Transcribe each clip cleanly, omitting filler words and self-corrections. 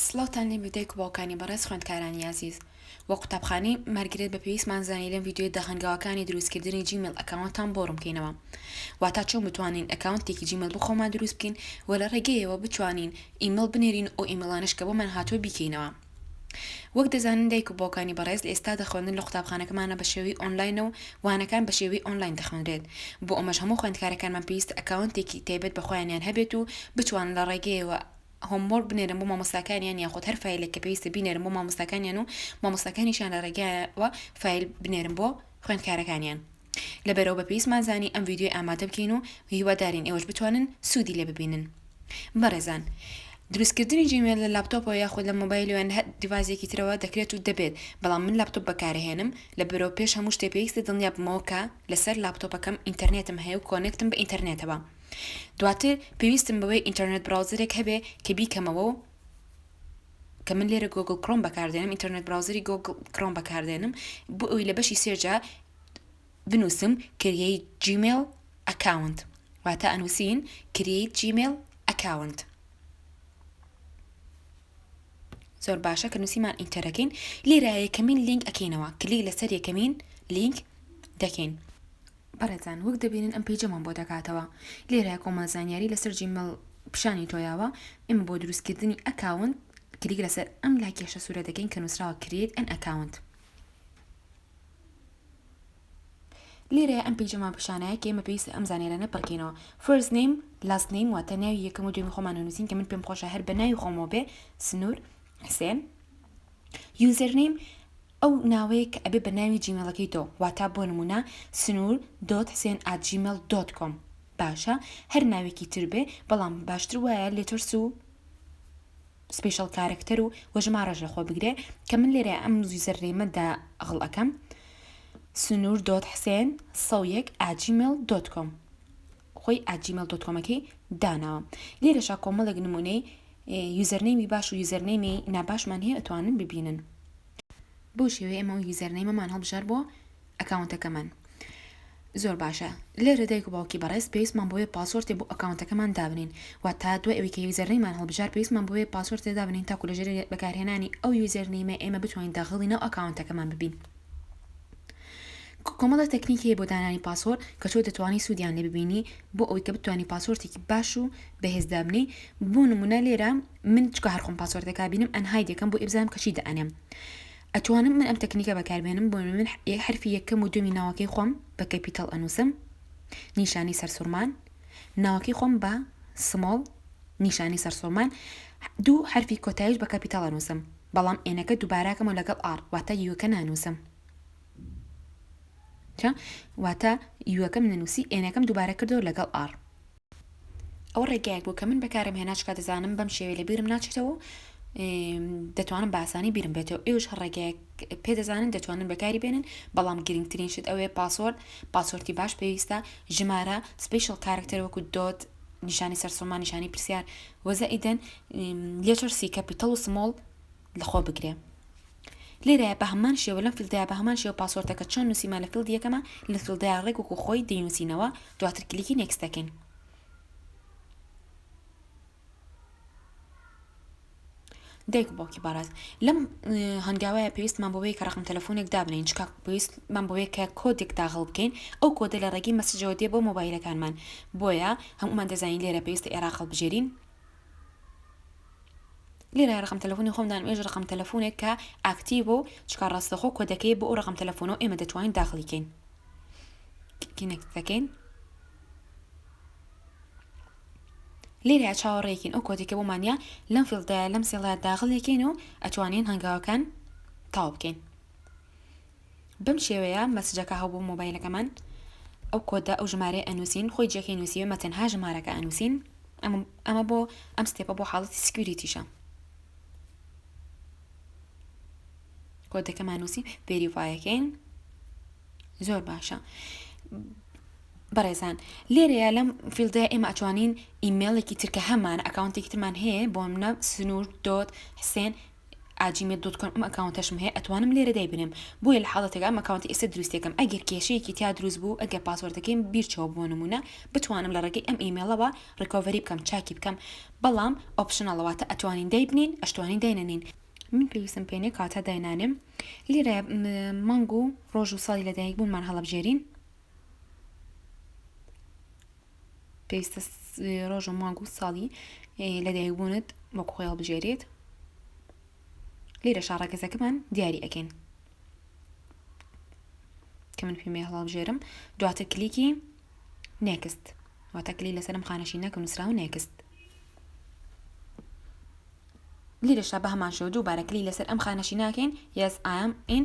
سڵاوتان لێ ویدەیەک باوکانی بەڕێز خوێندکارانی عزیز وە قوتابخانەی مەرگرێت بە پێویستمان زانانی لەم ڤیددیۆی داهەنگاوەکانی دروستکردنی جیمێل ئەکاونتان بۆ ڕوونکەینەوە واتا چۆن بتوانین ئەکاونتێکی جیمێل بۆ خۆمان دروست بکەین و لە ڕێگەیەوە بتوانین ئیمێل بنێرین و ئیمێلانش کە بۆمان هاتووە بیکەینەوە. وەک دەزانن دایک و باوکانی بەڕێز لە ئێستا دەخوێندن لە قوتابخانەکەمانە بە شێوەی ئۆنلاینە و وانەکان بە شێوەی ئۆنلاین دەخوێنرێت بۆ ئەمەش هەموو خوێندکارەکانمان پێویستە ئەکاونتێکی تایبەت بە خۆیانیان هەبێت و بتوانن لە ڕێگەیەوە هۆمۆرک بنێرن بۆ مامۆستاکانیان یاخود هەر فایلێک کە پێویستە بینێرن بۆ مامۆستاکانیان و مامۆستاکانیشان لە ڕێگایەوە فایل بنێرن بۆ خوێندکارەکانیان. لەبەرەوە بە پێویستمان زانی ئەم ڤیددیۆی ئامادە بکەین و هیوادارین ئێوەش بتوانن سوودی لێ ببینن. بەڕێزان، دروستکردنی جیمێل لە لاپتۆپەوە یاخود لە مۆبایلەوەیان هەر دیڤایزێکی ترەوە دەکرێت و دەبێت، بەڵام من لاپتۆپ بەکارهێنم لەبەرەوە پێش هەموو شتێ پێویستە دڵنیا بمەوە کە لەسەر لاپتۆپەکەم ئینتەرنێتم هەیە و کۆنێکتم بە ئینتەرنێتەوە. دواتر پێویستم بەوەی ئینتەرنێت براوزەرێک هەبێ کە بیکەمەوە و کە من لێرە گۆگل کرۆم بەکاردێنم، ئینتەرنێت براوزەری گۆگل کرۆم بەکاردێنم بۆ ئەوی لە بەشی سێرجا بنووسم کریەیت جیمێل ئەکاونت، واتە ئەنووسین کریەیت جیمێل ئەکاونت. زۆر باشە کە نووسیمان ئینتەرەکەین، لێرە یەکەمین لینک ئەکەینەوە، کلیک لەسەر یەکەمین لینک دەکەین. بەڕێزان، وەک دەبینن ئەم پێیجەمان بۆ دەکاتەوە، لێرە کۆمەڵ زانیاری لەسەر جیمێل پیشانی تۆیاوە. ئێمە بۆ دروستکردنی ئەکاونت کلیک لەسەر ئەم لاکێشە سوورە دەکەین کە نووسراوە کریێت ئەن ئەکاونت. لێرە ئەم پێیجەمان پیشانەیە کە ئێمە پێویستە ئەم زانیارانە پڕکەینەوە. فەرست نیم، لاست نیم واتە ناوی یەکەم و دوێمی خۆمان نووسین کە من پێم خۆشە هەر بە ناوی خۆمەوە بێ، سنوور حسێن. یوزەر نیم ئەو ناوەیە کە ئەبێ بە ناوی جیمێڵەکەی تۆ، واتە بۆ نمونە snur.hussein@gmail.com. باشە هەر ناوێکی تر بێ، بەڵام باشتر وایە لێتۆرس و سپیشل کارکتەر و وەژمارەش لەخۆ بگرێ کە من لێرە ئەم یوزەر نێمەدا ئەغڵ ئەەکەم snur.hussein@gmail.com. خۆی @gmail.com-ەکەی داناوە. لێرەشا کۆمەڵێک نمونەی یوزەرنەیمی باش و یوزەرنەیمی ناباشمان هەیە ئەتوانن ببینن. بۆ شێوەیە ئێمە یوزەرنەیمەمان هەڵبژار بۆ ئەکاونتەکەمان. زۆر باشە. لێرە دایک و باوکی بەڕێز پێویستمان بۆیە پاسوۆرتێ بۆ ئەکاونتەکەمان دابنین، واتە دوای ئەوەی کە یوزەرنەیمان هەڵبژار پێویستمان بۆیە پاسوۆرتێ دابنین تاکو لە ژێر بەکارهێنانی ئەو یوزەرنەیمە ئێمە بتوانین داخڵی ناو ئەکاونتەکەمان ببین. کۆمەڵە تەکنیکی بۆ دانانی پاسوۆرت کە تۆ دەتوانی سوودیان لێ ببینی بۆ ئەوەی کە بتوانی پاسوۆرتێکی باش و بەهێزدابنی. بۆ نمونە لێرە من چکە هەر خۆم پاسوۆرتەکە بینم ئەنهای دەکەم بۆ ئێبزانم کەچی دەئەنێم. ئەتوانم من ئەم تەکنیکە بەکاربێنم بۆ من حرفی یەکەم و دومی ناوەکەی خۆم بە کەپیتەڵ ئەنووسم، نیشانی سەرسوورمان، ناوەکەی خۆم بە سمۆڵ، نیشانی سەرسوورمان، دوو حرفی کۆتاییش بە کەپیتەڵ ئەنووسم، بەڵام ئێنەکە دووبارەکەمەوە لەگەڵ ئار، واتە یوەکە نانووسم. واتە یوەکەم نەنووسی ئێنەکەم دووبارە کردەوە لەگەڵ ئار. ئەوە ڕێگایەک بوو کە من بەکارم هێنا چکە دەزانم بەم شێوەیە لە بیرم ناچێتەوە، دەتوانم باسانی بیرم بێتەوە. ئێوەش ڕێگایەک پێدەزانن دەتوانن بەکاری بێنن، بەڵام گرنگترین شت ئەوەیە پاسوۆرتی باش پێویستە، ژمارە، سپیشل کارکتەر وەکو دۆت، نیشانی سەرسوورمان، نیشانی پرسیار وەزە ئیدەن لێتۆرسی کەپیتەڵ و سمۆڵ لەخۆ بگرێ. لێرە بە هەمان شێوە لەم فیلدەیە بە هەمان شێوە پاسوۆرتەکە چۆن نووسیمە لە فیلد یەکەمە لە فیلدەیە ڕێک وەکو خۆی دەینووسینەوە، دواتر کلیکی نێکست دەکەین. دایک و باوکی باڕێز، لەم هەنگاوەیە پێویستمان بۆوەیە کە ڕقم تەلەفۆنێک دابنین، چکە پێویستمان بۆوەیە کە کۆدێک داخڵ بکەین، ئەو کۆدە لە ڕێگەی مەسیجەوە دێ بۆ مۆبایلەکانمان، بۆیە هەمومان دەزانین لێرە پێویستە ئێرا هەڵبژێرین. لێرە ڕقم تەلەفۆنی خۆمدان ئێژ ڕقم تەلەفۆنێک کە ئاکتیڤ و چکە ڕاستەخۆ کۆدەکەی بۆ ئەو ڕقم تەلەفۆنەوە ئێمە دەتوانین داخڵیکەین. کینێک دەکەین. لێرە چاوەڕێیەکین ئەو کۆدێکە بۆمانە لەم فیلدەیە لەم سێڵەیە داخڵیەکەین و ئەتوانین هەنگاوەکان تاو بکەین. بەم شێوەیە مەسیجەکە هەو بۆ مۆبایلەکەمان، ئەو کۆدە ئەو ژمارە ئەنووسین، خۆی جێکەی نووسیوە مەتەنها ژمارەکە ئەنووسین. ئەمە بۆ ئەم ستێپە بۆ حاڵەتی سکیوریتیشە. کۆدەکەمان نووسی ڤێریفایەکەین. زۆر باشە. بەڕێزان، لێرەیە لەم فیلدەیە ئێمە ئەتوانین ئیمێڵێکی ترکە هەمان ئەکاونتێکی ترمان هەیە بۆ منە سنوور.حسێن @gmail.com ئەم ئەکاونتەشم هەیە ئەتوانم لێرە دەیبنم بۆیە لە حاڵەتێکا ئەم ئەکاونتی ئێستا دروستێکم ئەگەر کێشەیەکی تیا دروست بوو ئەگەر پاسوەردەکەیم بیرچەوە بۆ نمونە بتوانم لە ڕێگەی ئەم ئیمێلەوە ڕیکۆڤەری بکەم چاکی بکەم بەڵام ئۆپشنەڵەواتە ئەتوانین دەیبنین ئەشتوانین داینەنین من پێویستم پێێنێ کاتە داینانم لێرە مانگ و ڕۆژ و ساڵی لەدایک بوونمان هەڵەبژێرین پێویستە ڕۆژ و مانگ و ساڵی لەدایک بوونت وەکو خۆی هەڵبژێریت لێرە شاڕەکەزەکەمان دیاری ئەکەین کە من پێمێ هەڵبژێرم دواتر کلیکی نێکست واتە کلی لەسەرم خانەشینە کە نووسراوە نێکست لێرەشا بە هەمان شێوە دووبارە کلی لەسەر ئەم خانەشی ناکەین yes I am in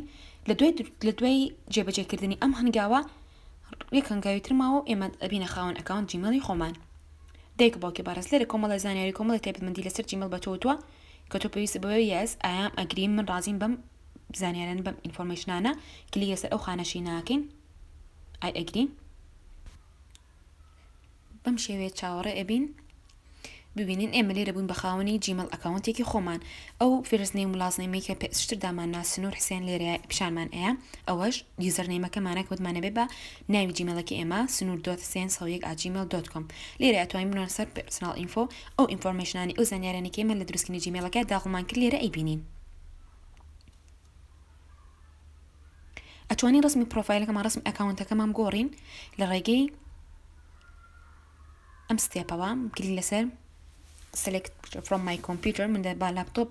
لە دوای جێبەجێکردنی ئەم هەنگاوە یەک هەنگاوی ترماوە ئێمە ئەبینە خاوەن ئەکاونت جیمێڵی خۆمان دایک باوکی باڕست لێرە کۆمەڵە زانیاری کۆمەڵی تایبەتمەندی لەسەر جیمێڵ بەتۆتوە کە تۆ پێویستە بەوە yes I am agree من ڕازیم بەم زانیاران بەم ئینفۆرمێشنانە کلی لەسەر ئەو خانەشی ناکەین I agree بەم شێوەیە چاوەڕێ ئەبین ببینین ئێمە لێرە بوون بە خاوەنی جیمێڵ ئەکاونتێکی خۆمان ئەو فرستنەی مولازنەیەمی کە پێشتر داماننا سنوور حسێن لێرە پیشانمان ئەیە ئەوەش یوزەرنەیمەکەمانە کەوتمانە بێ بە ناوی جیمێڵەکە ئێمە snur.sen@gmail.com لێرە ئەتوانین بنووسە سەر پرسنال ئینفۆ ئەو ئینفۆرمێشنانی ئەو زانیارانی کە ئێمە لە دروستکردنی جیمێڵەکە داخڵمان کرد لێرە ئەیبینین ئەتوانین ڕسمی پرۆفایلەکەمان ڕسمی ئەکاونتەکەمان بگۆڕین لە ڕێگەی ئەم ستێپەوە کلیک لەسەر select from my computer من با لاپتۆپ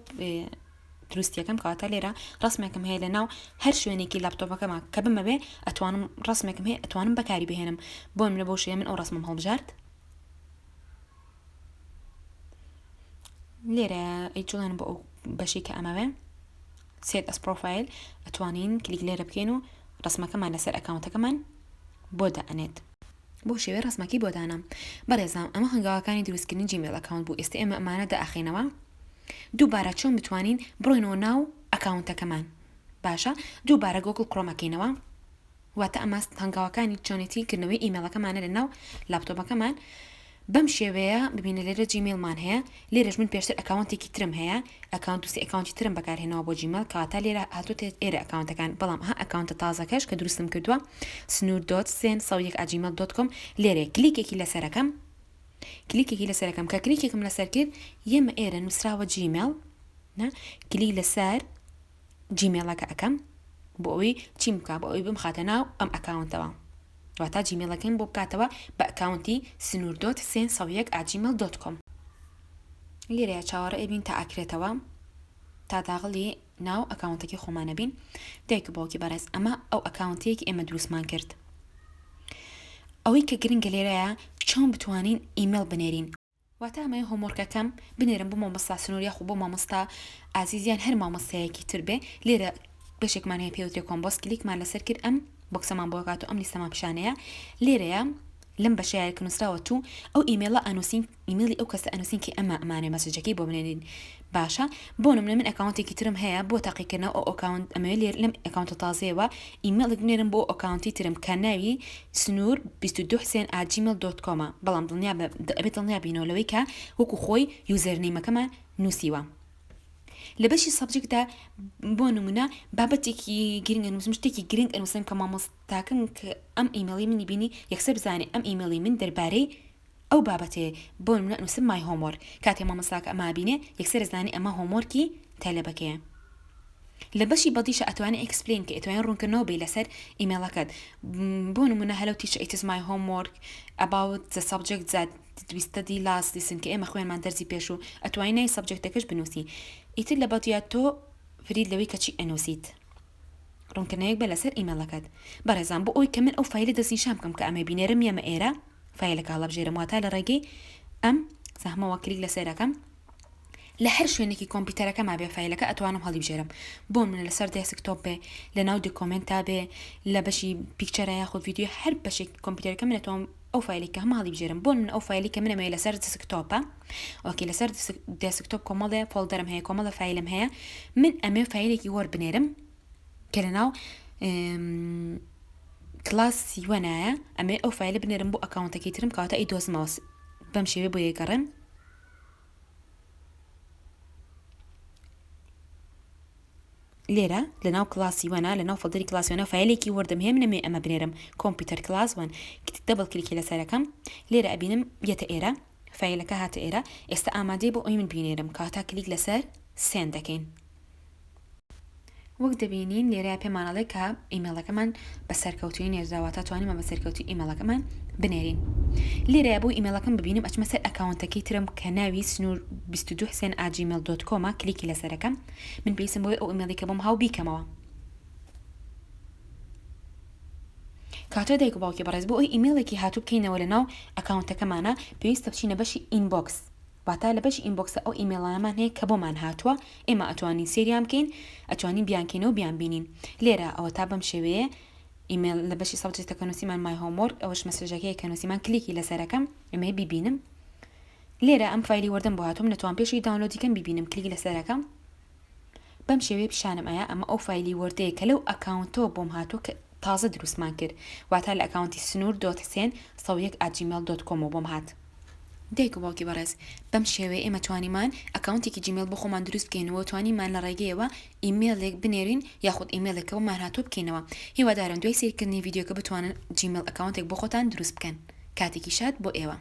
دروستیەکەم کاتە لێرە ڕسمێکم هەیە لە ناو هەر شوێنێکی لاپتۆپەکەمان کە بمەبێ ئەتوانم ڕسمێکم هەیە ئەتوانم بەکاری بهێنم بۆ منە بۆ شوێ من ئەو ڕسمم هەڵبژارد لێرە ئەیچڵێن بۆ ئەو بەشی کە ئەمەوێ set as profile ئەتوانین کلیک لێرە بکەین و ڕسمەکەمان لەسەر ئەکاونتەکەمان بۆ دائنێت بۆ شێوێ ڕسمەکی بۆ دانام بەڕێزام ئەمە هەنگاوەکانی دروستکردنی جیمێڵ ئەکاونت بوو ئێستا ئێمە ئەمانە دائەخێنەوە دووبارە چۆن بتوانین بڕۆینەوە ناو ئەکاونتەکەمان باشە دووبارە گۆگڵ کڕۆمەکەینەوە واتە ئەمە هەنگاوەکانی چۆنێتی کردنەوەی ئیمێڵەکەمانە لە ناو لاپتۆپەکەمان بەم شێوەیە ببینە لێرە جیمێڵمان هەیە لێرەش من پێشتر ئەکاونتێکی ترم هەیە ئەکاونت دوسی ئەکاونتی ترم بەکارهێنەوە بۆ جیمێڵ کاتە لێرە هاتوتێت ئێرە ئەکاونتەکان بەڵام ها ئەکاونتە تازەکەش کە دروستم کردووە snur.sen@gmail.com لێرە کلیکێکی لەسەرەکەم کلیکێکی لەسەرەکەم کە کلیکێکم لەسەر کرد یەمە ئێرە نووسراوە جیمێڵ کلیک لەسەر جیمێڵەکە ئەەکەم بۆ ئەوەی چیم بکە بۆ ئەوی بمخاتە ناو ئەم ئەکاونتەوە واتە جیمێڵەکەم بۆ بکاتەوە بە ئەکاونتی snur.sen@gmail.com لێرەیە چاوەڕە ئەبین تا ئاکرێتەوە تا داغڵی ناو ئەکاونتێکی خۆمانە بین دایک باوکی بەڕێز ئەمە ئەو ئەکاونتەیەکی ئێمە دروستمان کرد ئەوەی کە گرنگە لێرەیە چۆن بتوانین ئیمێل بنێرین واتە ئەمەی هۆمۆرکەکەم بنێرم بۆ مامۆستا سنوور یاخو بۆ مامۆستا ئازیزیان هەر مامۆستایەکی تر بێ لێرە بەشێکمان هەیە پێوترێ کۆمبۆس کلیکمان لەسەر کرد ئەم بۆکسەمان بۆ کات و ئەم لیستەمان پیشانەیە لێرەیە لەم بەشایە کە نووسراوە تو ئەو ئیمێلە ئەنووسین ئیمێلی ئەو کەسە ئەنووسین کە ئەمانێ مەسەجەکەی بۆ بنێنین باشە بۆ نمونە من ئەکاونتێکی ترم هەیە بۆ تاقیکردنەوە ئەو ئەکاونت ئەمەوێت لێر لەم ئەکاونتە تازەیەوە ئیمێڵێک بنێرم بۆ ئەکاونتی ترم کە ناوی snur22حسين@gmail.com بەڵام ئەبێت دڵنیا بینەوەلەوەی کە وەکو خۆی یوزەرنیمەکەمان نووسیوە لە بەشی سەبجێکدا بۆ نمونە بابەتێکی گرنگ ئەنووسم شتێکی گرنگ ئەنووسم کە مامۆستاکەم کە ئەم ئیمێڵی منی بینی یەکسەر بزانێ ئەم ئیمێڵی من دەربارەی ئەو بابەتێ بۆ نمونە ئەنووسم مای هۆمۆر کاتێ مامۆستاکە ئەمە بینێ یەکسەر زانێ ئەمە هۆمۆرکی تایلەبەکەیە لە بەشی بەدیشە ئەتوانێت ئەکسپلین کە ئەتوانین ڕوونکردنەوە بێ لەسەر ئیمێڵەکەت بۆ نمونە hello teacher it is my homework about the subject that we study last lesson کە ئێمە خوێنمان دەرزی پێش و ئەتوانین ناوی سەبجەکتەکەش بنووسی ئیتر لە بەدیات تۆ فرید لەوەی کەچی ئەنووسیت ڕوونکردنەوەیەک بە لەسەر ئیمێڵەکەت بەڕێزان بۆ ئەوی کە من ئەو فایلە دەستنیشان بکەم کە ئەمە بینێرم یەمە ئێرە فایلەکە هەڵەبژێرم واتە لە ڕێگەی ئەم زەحمەوە کلیک لەسەرەکەم لە هەر شوێنێکی کۆمپیوتەرەکە ما بێ فایلەکە ئەتوانم هەڵیبژێرم بۆ من لەسەر دێسکتۆپ بێ لە ناو دۆکۆمنتا بێ لە بەشی پیکچەرە یاخود ڤیدیۆ هەر بەشێک کۆمپیوتەرەکە من ئەتوانم ئەو فایلێکە هەم هەڵیبژێرم بۆ من ئەو فایلی کە منەمەیە لەسەر دێسکتۆپە ئۆکێ لەسەر دێسکتۆپ کۆمەڵێ فۆڵدەرم هەیە کۆمەڵە فایلم هەیە من ئەمێ فایلێکی وەربنێرم کە لە ناو کلاسی وەنایە ئەمێ ئەو فایلە بنێرم بۆ ئەکاونتەکەی ترم کەواتە ئەی دۆزمەوە بەم شێوێ بۆ یەگەڕم لێرە لەناو کلاسی وەنا لەناو فڵدەری کلاسیۆنە فایلێکی وەردەم هێمنەمێ ئەمە بنێرم کۆمپیوتەر کلاس وان دەبڵ کلیکی لەسەرەکەم لێرە ئەبینم یەتە ئێرە فایلەکە هاتە ئێرە ئێستا ئامادەی بۆ ئەوی من بینێرم کاتا کلیک لەسەر سێن دەکەین وەک دەبینین لێرە پێمانەڵێ کە ئیمێڵەکەمان بە سەرکەوتوی نێرداواتە توانیمە بە سەرکەوتی ئیمێڵەکەمان بنێرین لێرە بۆ ئیمێڵەکەم ببینیم ئەچمە سەر ئەکاونتەکەی ترم کە ناوی سنوور 22 حسێن @gmail.com کلیکی لەسەرەکەم من پێویستم بۆی ئەو ئیمێڵی کە بۆم هاو بیکەمەوە کاتە دایک و باوکی بەڕێز بۆ ئەوی ئیمێڵێکی هاتوو بکەینەوە لەناو ئەکاونتەکەمانە پێویستە بچینە بەشی ئینبۆکس واتە لە بەشی ئینبۆکسە ئەو ئیمێڵانەمان هەیە کە بۆمان هاتووە ئێمە ئەتوانین سێریان بکەین ئەتوانین بیانکەینەوە بیان بینین لێرە ئەوە تا بەم شێوەیە ئیمێل لە بەشی سەڵجێتە کەنووسیمان مای هۆمۆرک ئەوەش مەسێجەکەی کەنووسیمان کلیکی لەسەرەکەم ئەمە بیبینم لێرە ئەم فایلی وەردەم بۆ هاتووم نەتوان پێشی داونلۆدیکەم بیبینم کلیک لەسەرەکەم بەم شێوەیە پیشانم ئایا ئەمە ئەو فایلی وەردەیە کە لەو ئەکاونتەوە بۆم هاتووە کە تازە دروستمان کرد واتە لە ئەکاونتی snur.hsen@gmail.com بۆم هات دایک و باوکی بەڕێز بەم شێوەیە ئێمە توانیمان ئەکاونتێکی جیمێل بۆ خۆمان دروست بکەینەوە توانیمان لە ڕێگەیەوە ئیمێلێک بنێرین یاخود ئیمێلێکەوە ماهاتوو بکەینەوە هیوادارم دوای سیرکردنی ڤیدیۆکە بتوانن جیمێل ئەکاونتێک بۆ خۆتان دروست بکەن کاتێکی شاد بۆ ئێوە